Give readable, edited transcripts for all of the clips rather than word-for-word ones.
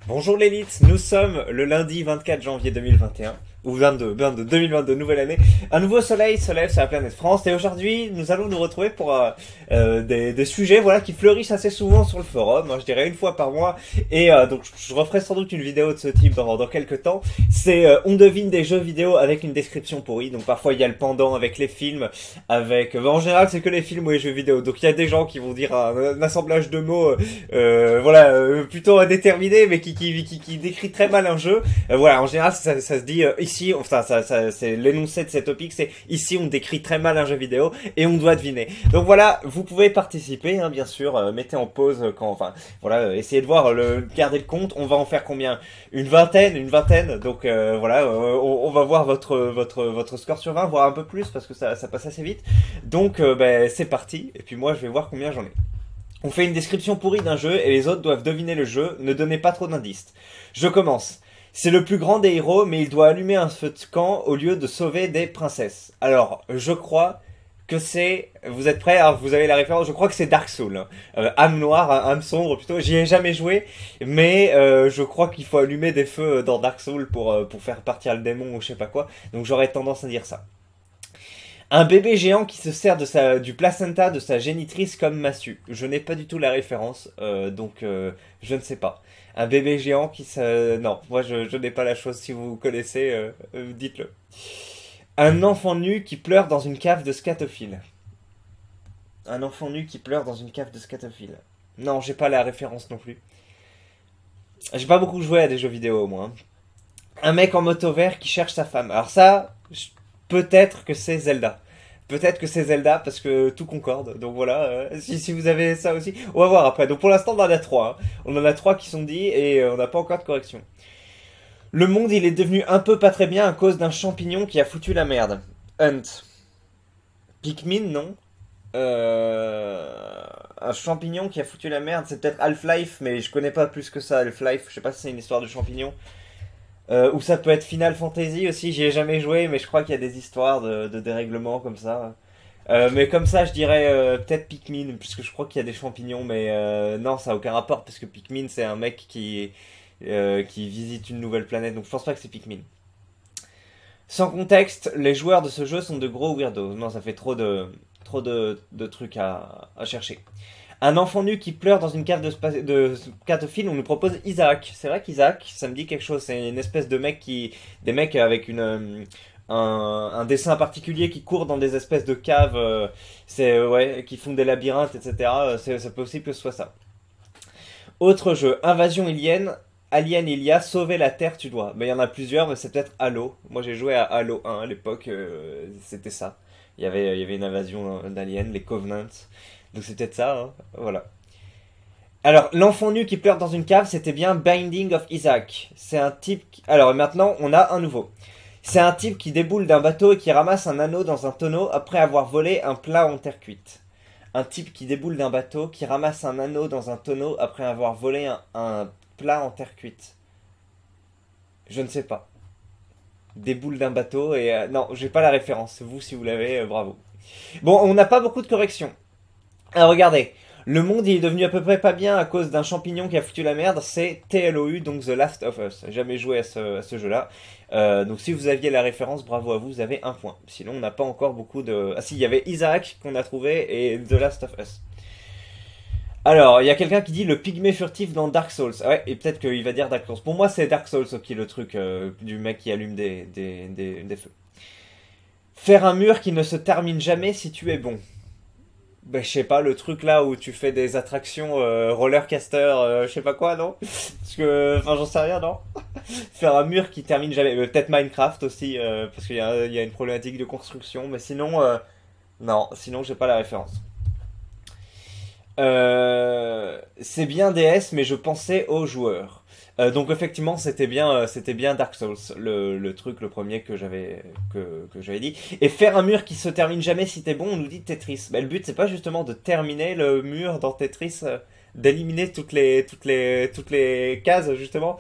Bonjour l'élite, nous sommes le lundi 24 janvier 2021, ou 2022, nouvelle année. Un nouveau soleil se lève sur la planète France et aujourd'hui nous allons nous retrouver pour des sujets voilà, qui fleurissent assez souvent sur le forum, je dirais une fois par mois. Et donc je referai sans doute une vidéo de ce type dans quelques temps. C'est on devine des jeux vidéo avec une description pourrie, donc parfois il y a le pendant avec les films, avec en général c'est que les films ou les jeux vidéo. Donc il y a des gens qui vont dire un assemblage de mots plutôt indéterminé mais qui décrit très mal un jeu. Voilà, en général ça se dit ici, enfin c'est l'énoncé de cet topic, c'est ici on décrit très mal un jeu vidéo et on doit deviner. Donc voilà, vous pouvez participer, hein, bien sûr, mettez en pause quand, enfin voilà, essayez de voir, garder le compte. On va en faire combien? Une vingtaine. Donc voilà, on va voir votre score sur 20, voire un peu plus parce que ça passe assez vite. Donc c'est parti. Et puis moi je vais voir combien j'en ai. On fait une description pourrie d'un jeu et les autres doivent deviner le jeu. Ne donnez pas trop d'indices. Je commence. C'est le plus grand des héros, mais il doit allumer un feu de camp au lieu de sauver des princesses. Alors, je crois que c'est... Vous êtes prêts? Alors, vous avez la référence. Je crois que c'est Dark Souls. Âme noire, âme sombre plutôt. J'y ai jamais joué, mais je crois qu'il faut allumer des feux dans Dark Souls pour faire partir le démon ou je sais pas quoi. Donc j'aurais tendance à dire ça. Un bébé géant qui se sert du placenta de sa génitrice comme massue. Je n'ai pas du tout la référence, donc je ne sais pas. Un bébé géant qui se... Non, moi je n'ai pas la chose. Si vous connaissez, dites-le. Un enfant nu qui pleure dans une cave de scatophile. Un enfant nu qui pleure dans une cave de scatophile. Non, j'ai pas la référence non plus. J'ai pas beaucoup joué à des jeux vidéo au moins. Un mec en moto vert qui cherche sa femme. Alors ça... Peut-être que c'est Zelda. Peut-être que c'est Zelda parce que tout concorde. Donc voilà, si vous avez ça aussi. On va voir après. Donc pour l'instant on en a 3. Hein. On en a 3 qui sont dits et on n'a pas encore de correction. Le monde il est devenu un peu pas très bien à cause d'un champignon qui a foutu la merde. Hunt. Pikmin non. Un champignon qui a foutu la merde. C'est peut-être Half-Life mais je connais pas plus que ça Half-Life. Je sais pas si c'est une histoire de champignon. Ou ça peut être Final Fantasy aussi, j'y ai jamais joué, mais je crois qu'il y a des histoires de dérèglements comme ça. Mais comme ça, je dirais peut-être Pikmin, puisque je crois qu'il y a des champignons, mais non, ça n'a aucun rapport, parce que Pikmin, c'est un mec qui visite une nouvelle planète, donc je pense pas que c'est Pikmin. Sans contexte, les joueurs de ce jeu sont de gros weirdos. Non, ça fait trop de trucs à chercher. Un enfant nu qui pleure dans une cave de scatophile, on nous propose Isaac. C'est vrai qu'Isaac, ça me dit quelque chose. C'est une espèce de mec des mecs avec un dessin particulier qui courent dans des espèces de caves, ouais, qui font des labyrinthes, etc. C'est possible que ce soit ça. Autre jeu, Invasion Alien il y a, sauver la Terre tu dois. Il y en a plusieurs, mais c'est peut-être Halo. Moi j'ai joué à Halo 1 à l'époque, c'était ça. Il y avait une invasion d'aliens, les Covenants. Donc c'est peut-être ça, hein. Voilà. Alors, l'enfant nu qui pleure dans une cave, c'était bien Binding of Isaac. C'est un type... Alors maintenant, on a un nouveau. C'est un type qui déboule d'un bateau et qui ramasse un anneau dans un tonneau après avoir volé un plat en terre cuite. Un type qui déboule d'un bateau, qui ramasse un anneau dans un tonneau après avoir volé un plat en terre cuite. Je ne sais pas. Déboule d'un bateau et... non, j'ai pas la référence. Vous, si vous l'avez, bravo. Bon, on n'a pas beaucoup de corrections. Alors regardez, le monde il est devenu à peu près pas bien à cause d'un champignon qui a foutu la merde, c'est TLOU, donc The Last of Us. J'ai jamais joué à ce jeu-là. Donc si vous aviez la référence, bravo à vous, vous avez un point. Sinon on n'a pas encore beaucoup de... Ah si, il y avait Isaac qu'on a trouvé et The Last of Us. Alors, il y a quelqu'un qui dit le pygmée furtif dans Dark Souls. Ouais, et peut-être qu'il va dire Dark Souls. Pour moi c'est Dark Souls qui est le truc du mec qui allume des feux. Faire un mur qui ne se termine jamais si tu es bon. Ben, je sais pas, le truc là où tu fais des attractions rollercaster, je sais pas quoi, non? Parce que, enfin, j'en sais rien, non? Faire un mur qui termine jamais. Peut-être Minecraft aussi, parce qu'il y a une problématique de construction, mais sinon, non, sinon j'ai pas la référence. C'est bien DS, mais je pensais aux joueurs. Donc effectivement, c'était bien Dark Souls, le truc, le premier que j'avais dit. Et faire un mur qui se termine jamais si t'es bon, on nous dit Tetris. Le but c'est pas justement de terminer le mur dans Tetris, d'éliminer toutes les cases justement.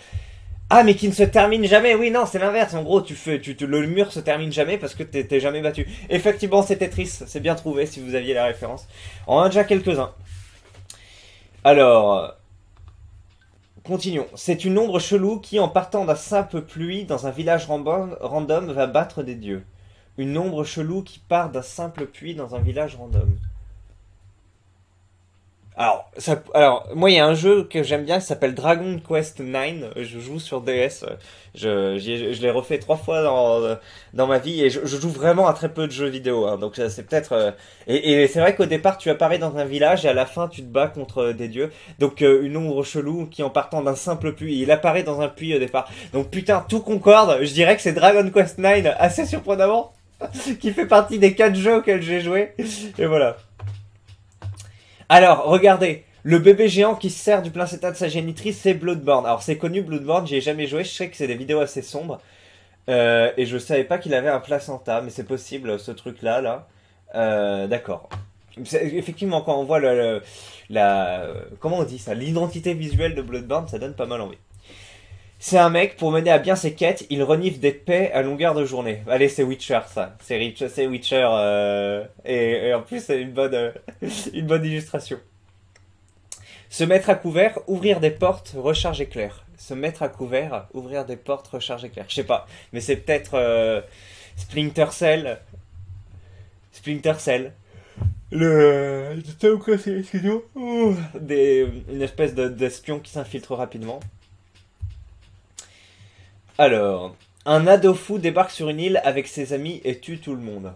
Ah mais qui ne se termine jamais. Oui non, c'est l'inverse. En gros, le mur se termine jamais parce que t'es jamais battu. Effectivement, c'est Tetris. C'est bien trouvé si vous aviez la référence. On en a déjà quelques-uns. Alors. Continuons. C'est une ombre chelou qui, en partant d'un simple pluie dans un village random, va battre des dieux. Une ombre chelou qui part d'un simple puits dans un village random. Alors, moi, il y a un jeu que j'aime bien qui s'appelle Dragon Quest 9. Je joue sur DS. Je l'ai refait 3 fois dans ma vie et je joue vraiment à très peu de jeux vidéo. Hein, donc, c'est peut-être. Et c'est vrai qu'au départ, tu apparais dans un village et à la fin, tu te bats contre des dieux. Donc, une ombre chelou qui, en partant d'un simple puits, il apparaît dans un puits au départ. Donc, putain, tout concorde. Je dirais que c'est Dragon Quest 9, assez surprenamment, qui fait partie des 4 jeux auxquels j'ai joué. Et voilà. Alors, regardez, le bébé géant qui se sert du placenta de sa génitrice, c'est Bloodborne. Alors, c'est connu, Bloodborne, j'y ai jamais joué, je sais que c'est des vidéos assez sombres. Et je savais pas qu'il avait un placenta, mais c'est possible, ce truc-là, là. D'accord. Effectivement, quand on voit comment on dit ça, l'identité visuelle de Bloodborne, ça donne pas mal envie. C'est un mec, pour mener à bien ses quêtes, il renifle des paix à longueur de journée. Allez, c'est Witcher, ça. C'est Witcher, et en plus, c'est une bonne illustration. Se mettre à couvert, ouvrir des portes, recharge éclair. Se mettre à couvert, ouvrir des portes, recharge éclair. Je sais pas, mais c'est peut-être Splinter Cell. Splinter Cell. Une espèce d'espion qui s'infiltre rapidement. Alors, un ado fou débarque sur une île avec ses amis et tue tout le monde.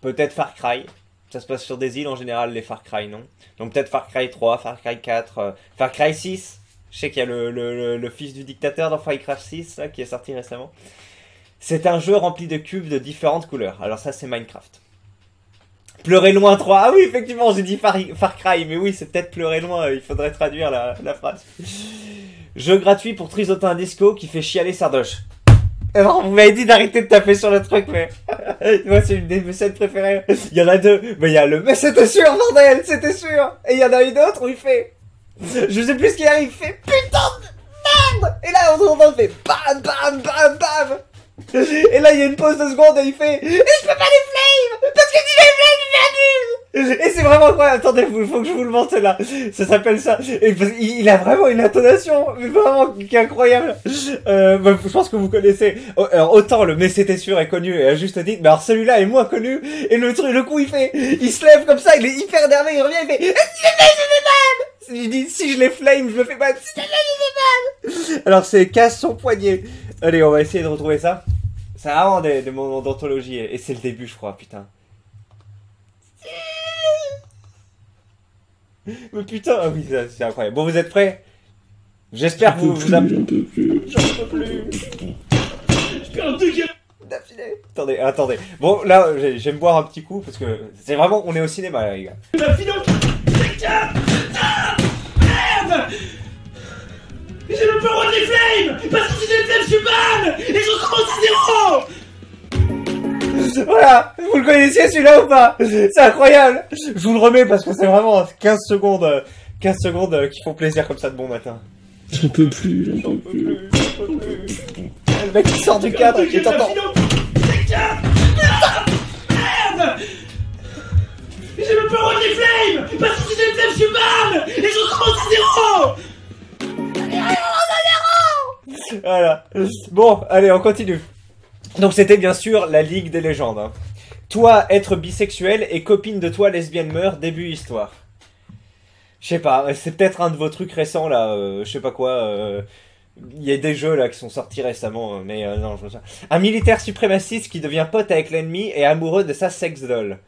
Peut-être Far Cry. Ça se passe sur des îles en général, les Far Cry, non? Donc peut-être Far Cry 3, Far Cry 4, Far Cry 6. Je sais qu'il y a le fils du dictateur dans Far Cry 6, là, qui est sorti récemment. C'est un jeu rempli de cubes de différentes couleurs. Alors ça, c'est Minecraft. Pleurer loin 3. Ah oui, effectivement, j'ai dit Far Cry, mais oui, c'est peut-être pleurer loin, il faudrait traduire la phrase. Jeu gratuit pour trisoter un disco qui fait chialer Sardoche. Alors, vous m'avez dit d'arrêter de taper sur le truc, mais... Moi, c'est une de mes scènes préférées. Il y en a deux. Mais il y a le... Mais c'était sûr, bordel, c'était sûr. Et il y en a une autre où il fait... Je sais plus ce qu'il arrive, il fait... Putain de merde. Et là, on entend, il fait... Bam, bam, bam, bam. Et là, il y a une pause de seconde et il fait... Et je peux pas les flame. Parce que si les flame, il fait nul. Et c'est vraiment incroyable. Attendez, faut que je vous le montre là. Ça s'appelle ça. Et il a vraiment une intonation, mais vraiment qui est incroyable. Je pense que vous connaissez. Alors autant le mais c'était sûr est connu et à juste titre, mais alors celui-là est moins connu. Et le coup il se lève comme ça, il est hyper énervé, il revient, il fait. Je dis si je les flame, je me fais mal. Si je les flame, je me fais mal. Alors c'est casse son poignet. Allez, on va essayer de retrouver ça. C'est vraiment des moments d'anthologie et c'est le début, je crois, putain. Mais putain, ah oui, c'est incroyable. Bon, vous êtes prêts? J'espère que vous... J'en peux plus. Je perds un truc d'affilée. Attendez. Bon, là, j'aime boire un petit coup, parce que c'est vraiment... On est au cinéma, là, les gars. La finance. Merde. J'ai même pas le droit de les flame. Parce que si j'ai les flame, je suis ban. Et je recommence à 0. Voilà, vous le connaissiez celui-là ou pas? C'est incroyable. Je vous le remets parce que c'est vraiment 15 secondes qui font plaisir comme ça de bon matin. J'en peux plus. Le mec qui sort du cadre et t'entends. Merde. J'ai même pas le droit de les flame. Parce que si j'ai les flame, je suis ban. Et je recommence à 0. Voilà. Bon, allez, on continue. Donc c'était bien sûr la Ligue des légendes. Hein. Toi, être bisexuel et copine de toi lesbienne meurt, début histoire. Je sais pas, c'est peut-être un de vos trucs récents là, je sais pas quoi. Il y a des jeux là qui sont sortis récemment, mais non, je me souviens. Un militaire suprémaciste qui devient pote avec l'ennemi et amoureux de sa sex doll.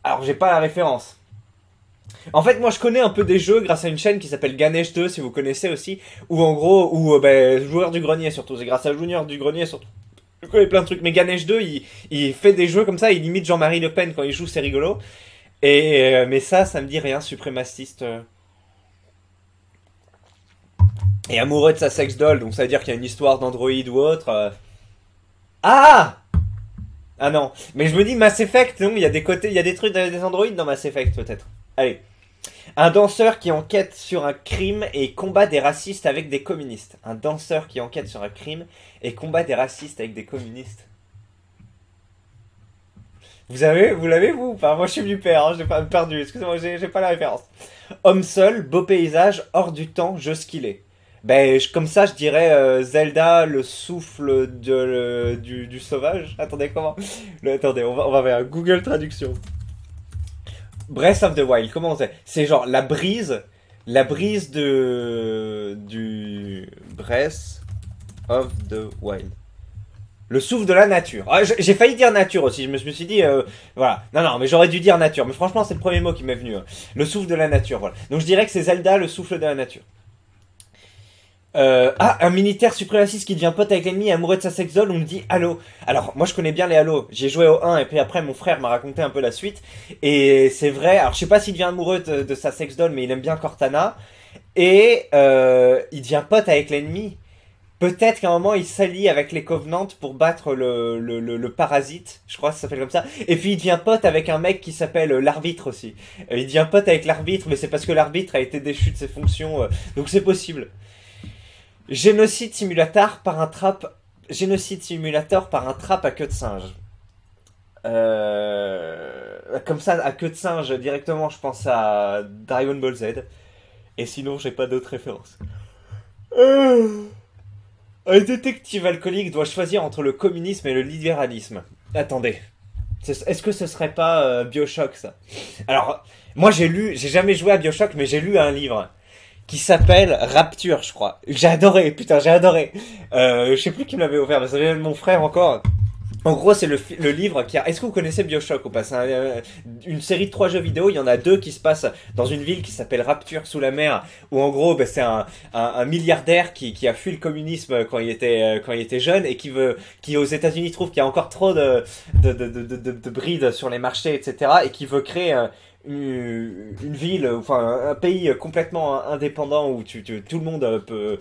Alors j'ai pas la référence. En fait, moi je connais un peu des jeux grâce à une chaîne qui s'appelle Ganesh 2, si vous connaissez aussi, où en gros, joueur du grenier surtout, c'est grâce à Junior du grenier surtout. Je connais plein de trucs, mais Ganesh 2, il fait des jeux comme ça, il imite Jean-Marie Le Pen quand il joue, c'est rigolo. Mais ça me dit rien, suprémaciste. Et amoureux de sa sex doll, donc ça veut dire qu'il y a une histoire d'Android ou autre. Ah non, mais je me dis Mass Effect, non, il y a des côtés, il y a des trucs, des Android dans Mass Effect peut-être. Allez. Un danseur qui enquête sur un crime et combat des racistes avec des communistes. Un danseur qui enquête sur un crime et combat des racistes avec des communistes. Vous l'avez vous ou pas? Moi je suis du père, hein, j'ai pas perdu, excusez-moi, j'ai pas la référence. Homme seul, beau paysage, hors du temps, jeu skillé. Ben, comme ça, je dirais Zelda, le souffle du sauvage. Attendez, comment? Attendez, on va vers Google Traduction. Breath of the Wild, comment c'est? C'est genre la brise du Breath of the Wild. Le souffle de la nature. Ah, j'ai failli dire nature aussi, je me suis dit, voilà. Non, mais j'aurais dû dire nature. Mais franchement, c'est le premier mot qui m'est venu. Hein. Le souffle de la nature, voilà. Donc je dirais que c'est Zelda, le souffle de la nature. Un militaire suprémaciste qui devient pote avec l'ennemi, amoureux de sa sex doll, on me dit Halo. Alors, moi je connais bien les Halo. J'ai joué au 1 et puis après mon frère m'a raconté un peu la suite. Et c'est vrai, alors je sais pas s'il devient amoureux de sa sex doll, mais il aime bien Cortana. Et il devient pote avec l'ennemi. Peut-être qu'à un moment il s'allie avec les Covenants pour battre le parasite, je crois que ça s'appelle comme ça. Et puis il devient pote avec un mec qui s'appelle l'arbitre aussi. Il devient pote avec l'arbitre, mais c'est parce que l'arbitre a été déchu de ses fonctions, donc c'est possible. Génocide simulator par un trap à queue de singe. Comme ça, à queue de singe, directement, je pense à Dragon Ball Z. Et sinon, j'ai pas d'autres références. Un détective alcoolique doit choisir entre le communisme et le libéralisme. Attendez. Est-ce que ce serait pas BioShock, ça? Alors, moi j'ai jamais joué à BioShock, mais j'ai lu un livre qui s'appelle Rapture, je crois. J'ai adoré, putain, j'ai adoré. Je sais plus qui me l'avait offert, mais ça vient de mon frère encore. En gros, c'est le livre qui a... Est-ce que vous connaissez BioShock ou pas? C'est une série de 3 jeux vidéo. Il y en a 2 qui se passent dans une ville qui s'appelle Rapture sous la mer, où en gros, c'est un milliardaire qui a fui le communisme quand il était jeune et qui aux États-Unis trouve qu'il y a encore trop de brides sur les marchés, etc. et qui veut créer une ville, enfin un pays complètement indépendant où tout le monde peut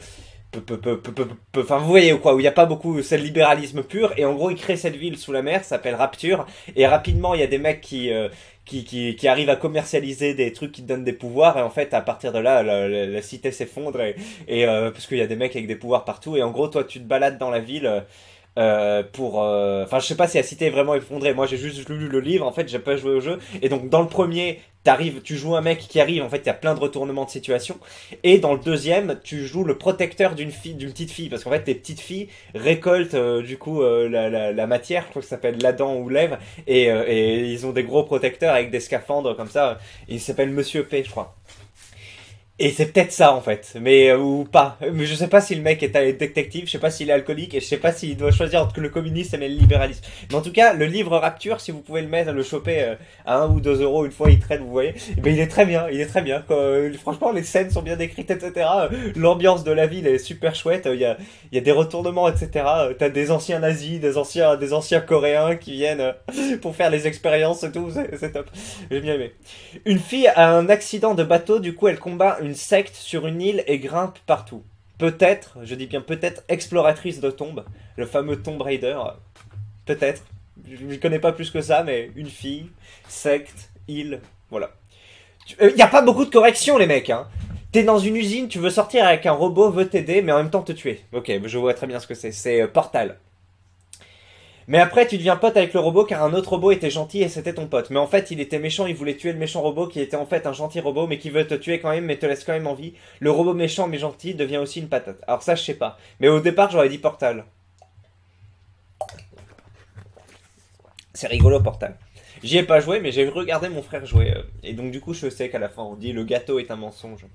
enfin vous voyez quoi, où il n'y a pas beaucoup, c'est le libéralisme pur, et en gros il crée cette ville sous la mer, ça s'appelle Rapture, et rapidement il y a des mecs qui arrivent à commercialiser des trucs qui te donnent des pouvoirs, et en fait à partir de là la cité s'effondre, et parce qu'il y a des mecs avec des pouvoirs partout, et en gros toi tu te balades dans la ville enfin je sais pas si la cité est vraiment effondrée, moi j'ai juste lu le livre, en fait j'ai pas joué au jeu, et donc dans le premier tu joues un mec qui arrive, en fait il y a plein de retournements de situation, et dans le deuxième tu joues le protecteur d'une petite fille, parce qu'en fait les petites filles récoltent du coup la matière, je crois que ça s'appelle l'Adam ou l'Ève, et ils ont des gros protecteurs avec des scaphandres comme ça, il s'appelle Monsieur P, je crois. Et c'est peut-être ça en fait, mais ou pas. Mais je sais pas si le mec est détective, je sais pas s'il est alcoolique, et je sais pas s'il doit choisir entre le communisme et le libéralisme. Mais en tout cas, le livre Rapture, si vous pouvez le mettre, le choper à 1 ou 2 euros une fois il traîne, vous voyez, ben il est très bien, franchement, les scènes sont bien décrites, etc. L'ambiance de la ville est super chouette. Il y a des retournements, etc. T'as des anciens nazis, des anciens coréens qui viennent pour faire les expériences et tout. C'est top. J'ai bien aimé. Une fille a un accident de bateau, du coup elle combat une secte sur une île et grimpe partout. Peut-être, je dis bien peut-être, exploratrice de tombes, le fameux Tomb Raider. Peut-être. Je ne connais pas plus que ça, mais une fille, secte, île, voilà. Y a pas beaucoup de corrections, les mecs, hein. T'es dans une usine, tu veux sortir avec un robot, veut t'aider, mais en même temps te tuer. Ok, je vois très bien ce que c'est. C'est Portal. Mais après, tu deviens pote avec le robot car un autre robot était gentil et c'était ton pote. Mais en fait, il était méchant, il voulait tuer le méchant robot qui était en fait un gentil robot mais qui veut te tuer quand même mais te laisse quand même en vie. Le robot méchant mais gentil devient aussi une patate. Alors ça, je sais pas. Mais au départ, j'aurais dit Portal. C'est rigolo, Portal. J'y ai pas joué, mais j'ai regardé mon frère jouer. Et donc du coup, je sais qu'à la fin, on dit le gâteau est un mensonge.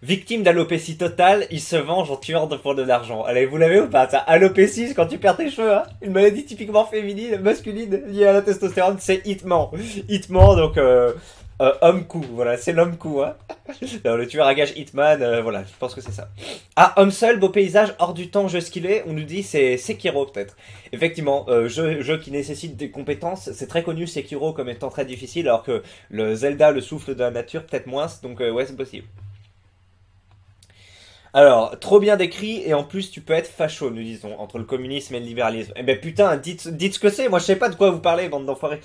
Victime d'alopécie totale, il se venge en tuant pour de l'argent. Allez, vous l'avez ou pas ça? Alopécie, c'est quand tu perds tes cheveux, hein. Une maladie typiquement féminine, masculine, liée à la testostérone, c'est Hitman. Hitman, donc homme-coup, voilà, c'est l'homme-coup, hein. Alors, le tueur à gage Hitman, voilà, je pense que c'est ça. Ah, homme seul, beau paysage, hors du temps, jeu skillé, on nous dit c'est Sekiro peut-être. Effectivement, jeu qui nécessite des compétences, c'est très connu Sekiro comme étant très difficile, alors que le Zelda, le souffle de la nature, peut-être moins, donc ouais, c'est possible. Alors, trop bien décrit, et en plus tu peux être facho, nous disons, entre le communisme et le libéralisme. Eh ben putain, dites ce que c'est, moi je sais pas de quoi vous parlez, bande d'enfoirés.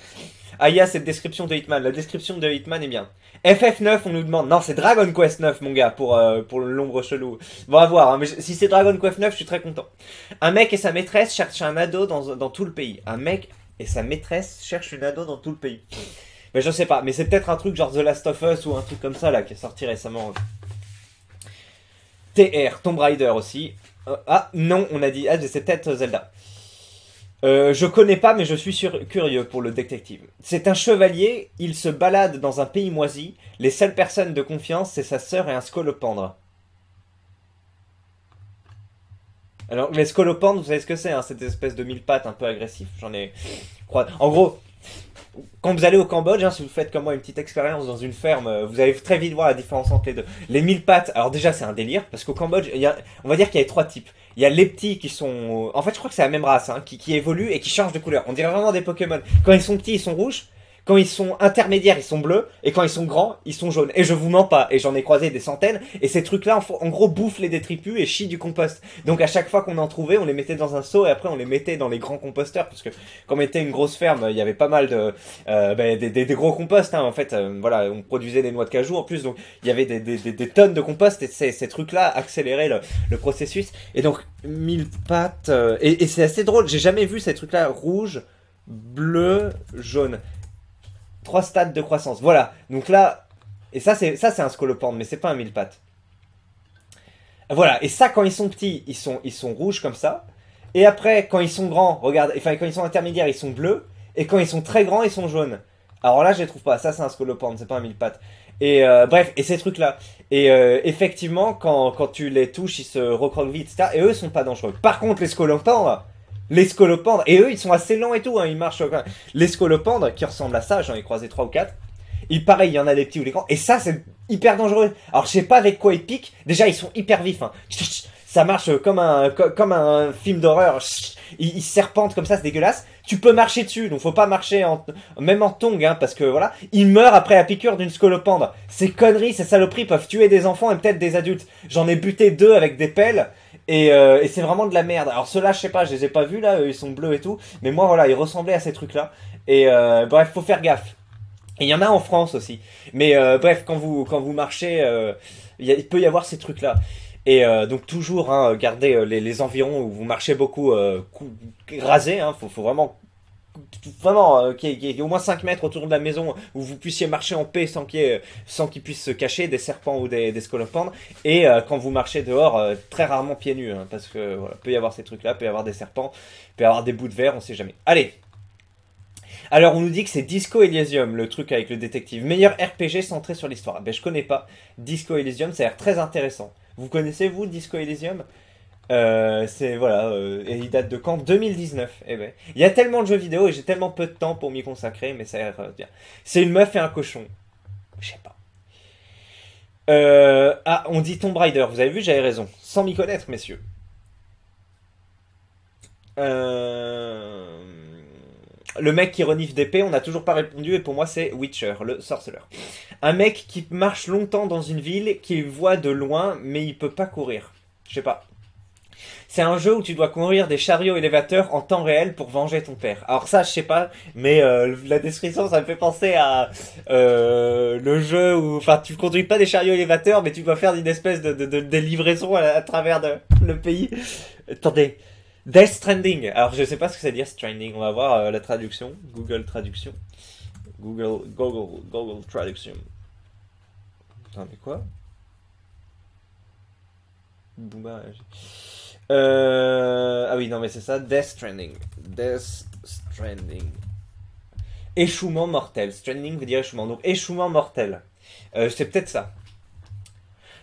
Ah, il y a cette description de Hitman, la description de Hitman est bien. FF9, on nous demande, non c'est Dragon Quest 9 mon gars, pour l'ombre chelou. Bon à voir, hein, mais si c'est Dragon Quest 9, je suis très content. Un mec et sa maîtresse cherchent un ado dans tout le pays. Un mec et sa maîtresse cherche une ado dans tout le pays. Mais je sais pas, mais c'est peut-être un truc genre The Last of Us ou un truc comme ça là qui est sorti récemment. TR, Tomb Raider aussi. Ah non, on a dit, ah c'est peut-être Zelda. Je connais pas, mais je suis curieux pour le détective. C'est un chevalier, il se balade dans un pays moisi. Les seules personnes de confiance, c'est sa sœur et un scolopendre. Alors, les scolopendres, vous savez ce que c'est, hein, cette espèce de mille pattes un peu agressif. J'en ai... En gros, quand vous allez au Cambodge, hein, si vous faites comme moi une petite expérience dans une ferme, vous allez très vite voir la différence entre les deux. Les mille pattes, alors déjà c'est un délire, parce qu'au Cambodge, on va dire qu'il y a trois types. Il y a les petits qui sont... En fait, je crois que c'est la même race, hein, qui évoluent et qui changent de couleur. On dirait vraiment des Pokémon. Quand ils sont petits, ils sont rouges. Quand ils sont intermédiaires, ils sont bleus. Et quand ils sont grands, ils sont jaunes. Et je vous mens pas. Et j'en ai croisé des centaines. Et ces trucs-là, en gros, bouffent les détritus et chient du compost. Donc à chaque fois qu'on en trouvait, on les mettait dans un seau. Et après, on les mettait dans les grands composteurs. Parce que comme on était une grosse ferme, il y avait pas mal de... des gros composts. Hein, en fait, voilà, on produisait des noix de cajou en plus. Donc il y avait des tonnes de compost. Et ces trucs-là accéléraient le processus. Et donc, mille pattes... et c'est assez drôle. J'ai jamais vu ces trucs-là rouge, bleu, jaune. 3 stades de croissance. Voilà. Donc là, et ça c'est un scolopendre, mais c'est pas un mille pattes. Voilà. Et ça, quand ils sont petits, ils sont rouges comme ça. Et après, quand ils sont grands, regarde, enfin quand ils sont intermédiaires, ils sont bleus. Et quand ils sont très grands, ils sont jaunes. Alors là, je les trouve pas. Ça, c'est un scolopendre, c'est pas un mille pattes. Et bref, et ces trucs-là. Et effectivement, quand tu les touches, ils se recroquevillent, etc. Et eux, ils sont pas dangereux. Par contre, les scolopendres. Les scolopendres, et eux ils sont assez lents et tout, hein, ils marchent. Les scolopendres qui ressemblent à ça, j'en ai croisé 3 ou 4. Pareil, il y en a des petits ou des grands, et ça c'est hyper dangereux. Alors je sais pas avec quoi ils piquent, déjà ils sont hyper vifs. Hein. Ça marche comme un film d'horreur. Ils serpentent comme ça, c'est dégueulasse. Tu peux marcher dessus, donc faut pas marcher même en tongs, hein, parce que voilà, ils meurent après la piqûre d'une scolopendre. Ces conneries, ces saloperies peuvent tuer des enfants et peut-être des adultes. J'en ai buté 2 avec des pelles. Et c'est vraiment de la merde. Alors ceux-là, je sais pas, je les ai pas vus là, ils sont bleus et tout. Mais moi, voilà, ils ressemblaient à ces trucs-là. Et bref, faut faire gaffe. Et il y en a en France aussi. Mais bref, quand vous marchez, il peut y avoir ces trucs-là. Et donc toujours, hein, gardez les environs où vous marchez beaucoup rasés. Hein, faut vraiment qu'il y ait au moins 5 mètres autour de la maison où vous puissiez marcher en paix sans qu'ils puissent se cacher des serpents ou des scolopendres. Et quand vous marchez dehors, très rarement pieds nus, hein, parce que voilà, peut y avoir ces trucs là, peut y avoir des serpents, peut y avoir des bouts de verre, on sait jamais. Allez. Alors on nous dit que c'est Disco Elysium, le truc avec le détective. Meilleur RPG centré sur l'histoire. Ben je connais pas. Disco Elysium, ça a l'air très intéressant. Vous connaissez vous Disco Elysium? C'est voilà, et il date de quand? 2019. Eh ben, il y a tellement de jeux vidéo et j'ai tellement peu de temps pour m'y consacrer, mais ça a l'air bien. C'est une meuf et un cochon. Je sais pas. Ah, on dit Tomb Raider. Vous avez vu, j'avais raison. Sans m'y connaître, messieurs. Le mec qui renifle d'épée, on n'a toujours pas répondu, et pour moi c'est Witcher, le sorceleur. Un mec qui marche longtemps dans une ville, qui voit de loin, mais il peut pas courir. Je sais pas. C'est un jeu où tu dois conduire des chariots élévateurs en temps réel pour venger ton père. Alors ça, je sais pas, mais la description, ça me fait penser à le jeu où, enfin, tu conduis pas des chariots élévateurs, mais tu dois faire une espèce de livraison à travers le pays. Attendez, Death Stranding. Alors je sais pas ce que ça veut dire Stranding. On va voir la traduction. Google Traduction. Google Traduction. Attendez quoi? Bouma. Ah oui, non mais c'est ça, Death Stranding. Death Stranding. Échouement mortel. Stranding veut dire échouement. Donc échouement mortel. C'est peut-être ça.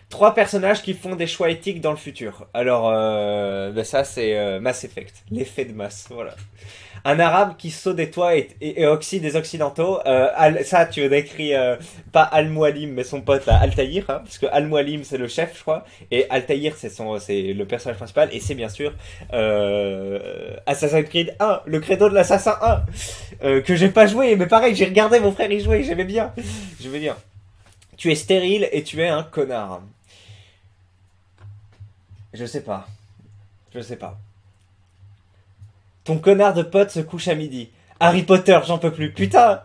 3 personnages qui font des choix éthiques dans le futur. Alors, ben ça c'est Mass Effect. L'effet de masse, voilà. Un arabe qui saute des toits et oxyde des occidentaux. Ça, tu décris pas Al-Mualim, mais son pote Altaïr, hein, parce que Al-Mualim c'est le chef, je crois, et Altaïr c'est le personnage principal, et c'est bien sûr Assassin's Creed 1, le credo de l'assassin 1, que j'ai pas joué, mais pareil, j'ai regardé mon frère y jouer, j'aimais bien. Je veux dire, tu es stérile et tu es un connard. Je sais pas. Je sais pas. Ton connard de pote se couche à midi. Harry Potter, j'en peux plus. Putain!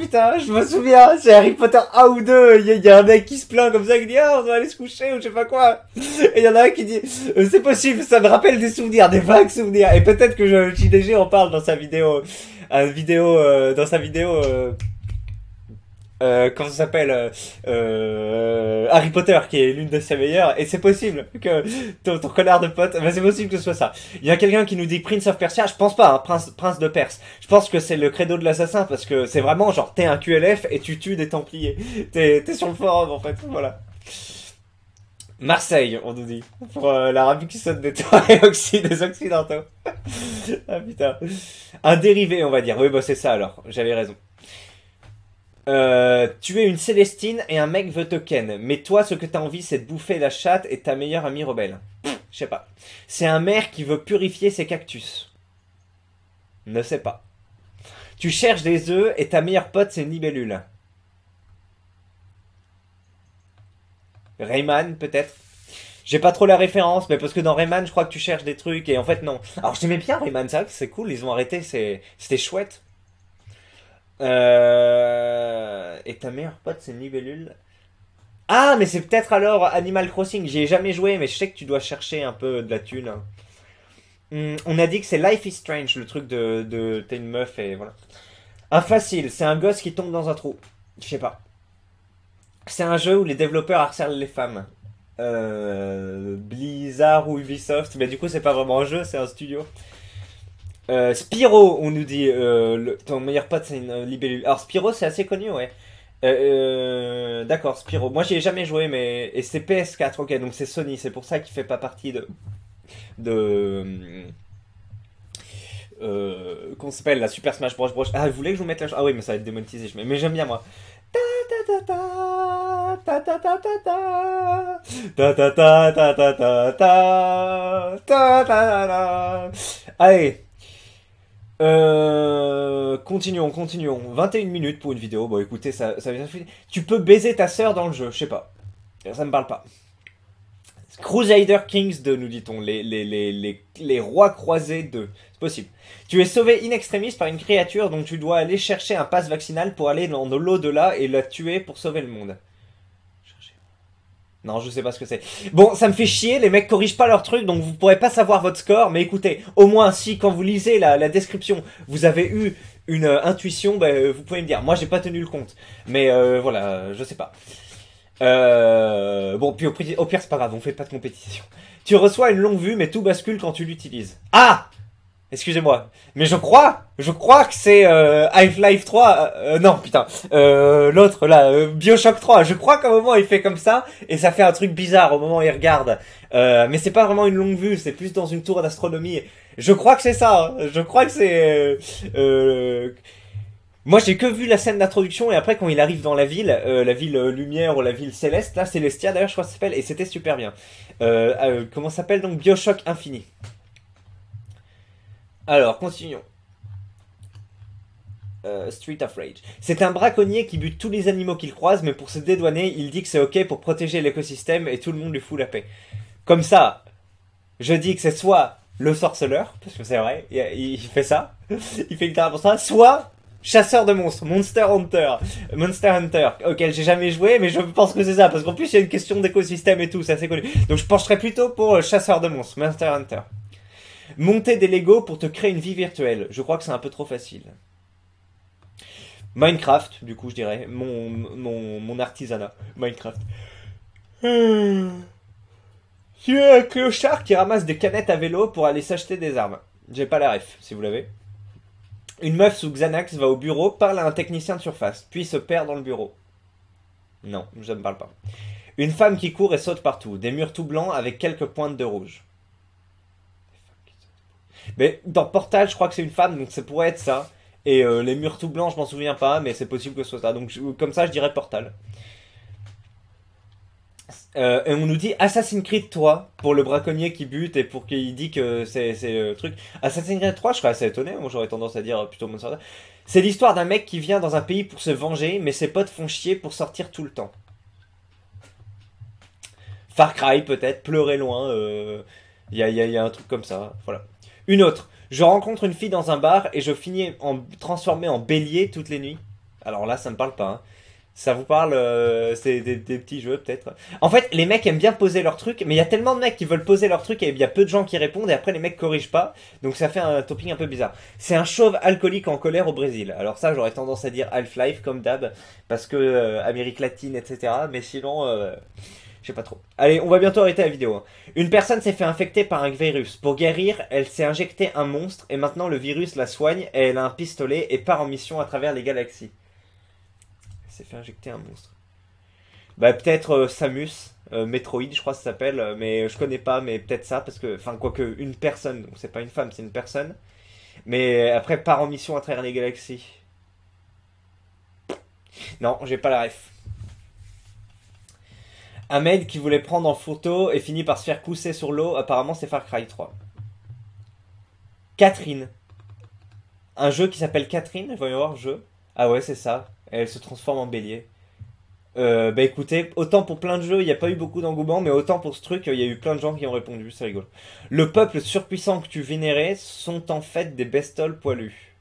putain, je me souviens, c'est Harry Potter 1 ou 2, il y a un mec qui se plaint comme ça, qui dit ah on doit aller se coucher ou je sais pas quoi. Et il y en a un qui dit c'est possible, ça me rappelle des souvenirs, des vagues souvenirs. Et peut-être que JDG en parle dans sa vidéo, dans sa vidéo. Comment ça s'appelle Harry Potter qui est l'une de ses meilleures et c'est possible que ton connard de pote c'est possible que ce soit ça. Il y a quelqu'un qui nous dit Prince of Persia, je pense pas hein, Prince de Perse, je pense que c'est le credo de l'assassin parce que c'est vraiment genre t'es un QLF et tu tues des Templiers, t'es sur le forum en fait, voilà. Marseille on nous dit pour l'Arabie qui saute des toits et des occidentaux. Ah putain, un dérivé on va dire, oui bah c'est ça alors, j'avais raison. Tu es une Célestine et un mec veut te ken. Mais toi, ce que t'as envie, c'est de bouffer la chatte et ta meilleure amie rebelle. Je sais pas. C'est un maire qui veut purifier ses cactus. Ne sais pas. Tu cherches des œufs et ta meilleure pote, c'est une libellule. Rayman, peut-être. J'ai pas trop la référence, mais parce que dans Rayman, je crois que tu cherches des trucs et en fait, non. Alors, j'aimais bien Rayman, c'est vrai que c'est cool, ils ont arrêté, c'était chouette. Et ta meilleure pote, c'est une libellule. Ah, mais c'est peut-être alors Animal Crossing. J'y ai jamais joué, mais je sais que tu dois chercher un peu de la thune. On a dit que c'est Life is Strange, le truc de t'es une meuf et voilà. Un facile, c'est un gosse qui tombe dans un trou. Je sais pas. C'est un jeu où les développeurs harcèlent les femmes. Blizzard ou Ubisoft, mais du coup c'est pas vraiment un jeu, c'est un studio. Spyro, on nous dit, ton meilleur pote c'est une libellule. Alors Spyro c'est assez connu, ouais. D'accord, Spyro. Moi j'y ai jamais joué, mais et c'est PS4, ok, donc c'est Sony, c'est pour ça qu'il fait pas partie comment s'appelle la Super Smash Bros. Ah, vous voulez que je vous mette la ah oui, mais ça va être démonétisé, mais j'aime bien moi. Ta ta ta ta ta ta ta ta ta ta ta ta ta ta ta ta ta. Allez. Continuons. 21 minutes pour une vidéo. Bon, écoutez, ça vient de finir. Tu peux baiser ta sœur dans le jeu, je sais pas. Ça me parle pas. Crusader Kings 2, nous dit-on. Les rois croisés 2. C'est possible. Tu es sauvé in extremis par une créature, donc tu dois aller chercher un pass vaccinal pour aller dans l'au-delà et la tuer pour sauver le monde. Non, je sais pas ce que c'est. Bon, ça me fait chier, les mecs corrigent pas leur truc, donc vous pourrez pas savoir votre score, mais écoutez, au moins si quand vous lisez la description, vous avez eu une intuition, bah, vous pouvez me dire. Moi, j'ai pas tenu le compte, mais voilà, je sais pas. Bon, puis au pire, c'est pas grave, on fait pas de compétition. Tu reçois une longue vue, mais tout bascule quand tu l'utilises. Ah! Excusez-moi, mais je crois que c'est Half-Life 3, non putain, l'autre là, Bioshock 3, je crois qu'à un moment il fait comme ça, et ça fait un truc bizarre au moment où il regarde, mais c'est pas vraiment une longue vue, c'est plus dans une tour d'astronomie, je crois que c'est ça, hein. Je crois que c'est... Moi j'ai que vu la scène d'introduction, et après quand il arrive dans la ville lumière ou la ville céleste, là Célestia d'ailleurs je crois que ça s'appelle, et c'était super bien. Comment ça s'appelle donc Bioshock Infini. Alors, continuons. Street of Rage. C'est un braconnier qui bute tous les animaux qu'il croise, mais pour se dédouaner, il dit que c'est ok pour protéger l'écosystème et tout le monde lui fout la paix. Comme ça, je dis que c'est soit le sorceleur, parce que c'est vrai, il fait ça, il fait littéralement ça, soit chasseur de monstres, Monster Hunter, auquel j'ai jamais joué, mais je pense que c'est ça, parce qu'en plus il y a une question d'écosystème et tout, c'est assez connu. Donc je pencherais plutôt pour chasseur de monstres, Monster Hunter. Monter des Lego pour te créer une vie virtuelle. Je crois que c'est un peu trop facile. Minecraft, du coup, je dirais. Mon artisanat. Minecraft. Tu es un clochard qui ramasse des canettes à vélo pour aller s'acheter des armes. J'ai pas la ref, si vous l'avez. Une meuf sous Xanax va au bureau, parle à un technicien de surface, puis se perd dans le bureau. Non, je ne parle pas. Une femme qui court et saute partout. Des murs tout blancs avec quelques pointes de rouge. Mais dans Portal, je crois que c'est une femme, donc ça pourrait être ça. Et les murs tout blancs, je m'en souviens pas, mais c'est possible que ce soit ça. Donc comme ça, je dirais Portal. Et on nous dit Assassin's Creed 3 pour le braconnier qui bute et pour qu'il dit que c'est le truc. Assassin's Creed 3, je serais assez étonné. Moi, j'aurais tendance à dire plutôt Monster Hunter. C'est l'histoire d'un mec qui vient dans un pays pour se venger, mais ses potes font chier pour sortir tout le temps. Far Cry peut-être, pleurer loin. Il y a un truc comme ça. Voilà. Une autre. Je rencontre une fille dans un bar et je finis transformé en bélier toutes les nuits. Alors là, ça me parle pas. Hein. Ça vous parle, c'est des petits jeux peut-être. En fait, les mecs aiment bien poser leurs trucs, mais il y a tellement de mecs qui veulent poser leurs trucs et il y a peu de gens qui répondent et après les mecs corrigent pas. Donc ça fait un topping un peu bizarre. C'est un chauve alcoolique en colère au Brésil. Alors ça, j'aurais tendance à dire Half-Life comme d'hab, parce que Amérique latine, etc. Mais sinon, je sais pas trop. Allez, on va bientôt arrêter la vidéo. Hein. Une personne s'est fait infecter par un virus. Pour guérir, elle s'est injecté un monstre et maintenant le virus la soigne et elle a un pistolet et part en mission à travers les galaxies. Elle s'est fait injecter un monstre. Bah peut-être Samus, Metroid je crois que ça s'appelle, mais je connais pas, mais peut-être ça, parce que, enfin quoique, une personne, donc c'est pas une femme, c'est une personne. Mais après part en mission à travers les galaxies. Non, j'ai pas la ref. Ahmed qui voulait prendre en photo et finit par se faire pousser sur l'eau, apparemment c'est Far Cry 3. Catherine. Un jeu qui s'appelle Catherine, voyons voir, jeu. Ah ouais, c'est ça. Elle se transforme en bélier. Bah écoutez, autant pour plein de jeux, il n'y a pas eu beaucoup d'engouement, mais autant pour ce truc, il y a eu plein de gens qui ont répondu, c'est rigolo. Le peuple surpuissant que tu vénérais sont en fait des bestioles poilus.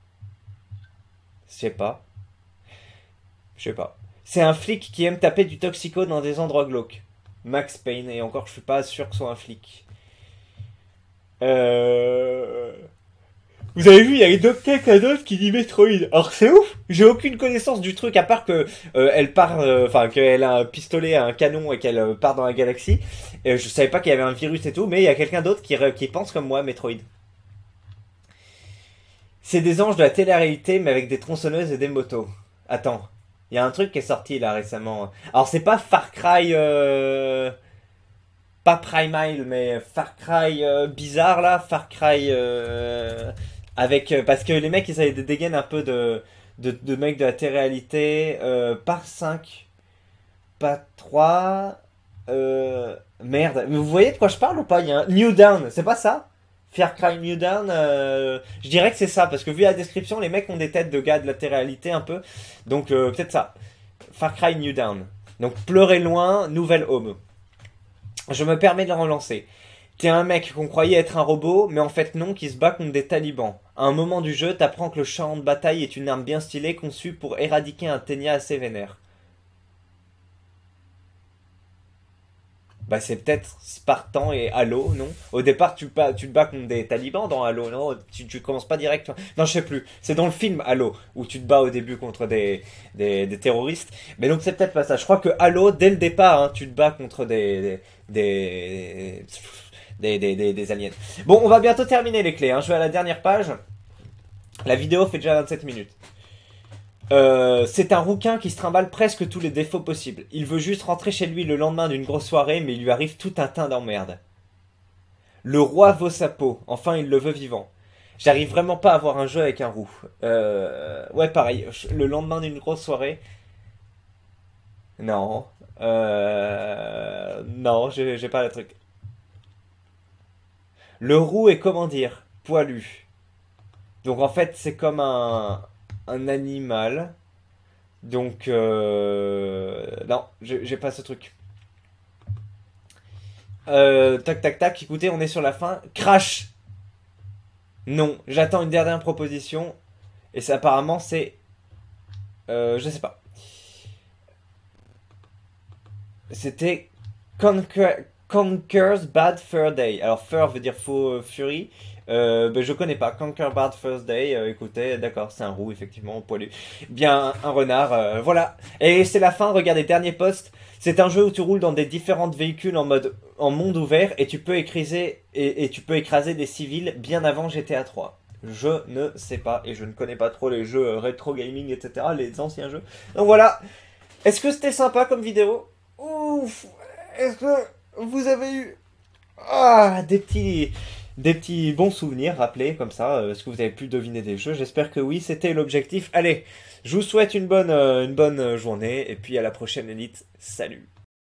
Je sais pas. Je sais pas. C'est un flic qui aime taper du toxico dans des endroits glauques. Max Payne, et encore je suis pas sûr que ce soit un flic. Vous avez vu, il y a quelqu'un d'autre qui dit Metroid. Alors c'est ouf, j'ai aucune connaissance du truc à part que elle part, enfin qu'elle a un pistolet, un canon et qu'elle part dans la galaxie. Et je savais pas qu'il y avait un virus et tout, mais il y a quelqu'un d'autre qui pense comme moi, Metroid. C'est des anges de la télé-réalité, mais avec des tronçonneuses et des motos. Attends, il y a un truc qui est sorti là récemment. Alors c'est pas Far Cry, pas Primal, mais Far Cry bizarre là, Far Cry avec parce que les mecs ils avaient des dégaines un peu de mecs de la télé-réalité, pas 5, pas 3, merde, mais vous voyez de quoi je parle ou pas? Il y a un New Dawn, c'est pas ça? Far Cry New Dawn, je dirais que c'est ça, parce que vu la description, les mecs ont des têtes de gars de la télé-réalité un peu, donc peut-être ça. Far Cry New Dawn. Donc pleurer loin, nouvelle home. Je me permets de le relancer. T'es un mec qu'on croyait être un robot, mais en fait non, qui se bat contre des talibans. À un moment du jeu, t'apprends que le champ de bataille est une arme bien stylée conçue pour éradiquer un ténia assez vénère. Bah c'est peut-être Spartan et Halo, non? Au départ, tu te bats contre des talibans dans Halo, non? Tu commences pas direct. Non, je sais plus. C'est dans le film Halo, où tu te bats au début contre des terroristes. Mais donc c'est peut-être pas ça. Je crois que Halo, dès le départ, hein, tu te bats contre des aliens. Bon, on va bientôt terminer les clés. Hein. Je vais à la dernière page. La vidéo fait déjà 27 minutes. C'est un rouquin qui se trimballe presque tous les défauts possibles. Il veut juste rentrer chez lui le lendemain d'une grosse soirée, mais il lui arrive tout un tas d'emmerdes. Le roi vaut sa peau. Enfin, il le veut vivant. J'arrive vraiment pas à avoir un jeu avec un roux. Ouais, pareil. Le lendemain d'une grosse soirée. Non. Non, j'ai pas le truc. Le roux est comment dire? Poilu. Donc en fait, c'est comme un animal. Donc, non, j'ai pas ce truc. Tac, tac, tac. Écoutez, on est sur la fin. Crash. Non, j'attends une dernière proposition. Et ça, apparemment, c'est... je sais pas. C'était Conquer's Bad Fur Day. Alors, fur veut dire faux, fury. Ben, je connais pas. Conquer Bad First Day. Écoutez, d'accord, c'est un roux, effectivement, poilu. Bien, un renard. Voilà. Et c'est la fin. Regardez, dernier post. C'est un jeu où tu roules dans des différents véhicules en monde ouvert et tu peux écraser et tu peux écraser des civils bien avant GTA 3. Je ne sais pas et je ne connais pas trop les jeux rétro gaming, etc. Les anciens jeux. Donc voilà. Est-ce que c'était sympa comme vidéo? Ouf. Est-ce que vous avez eu des petits bons souvenirs rappelés comme ça? Est-ce que vous avez pu deviner des jeux? J'espère que oui, c'était l'objectif. Allez, je vous souhaite une bonne journée et puis à la prochaine Elite. Salut!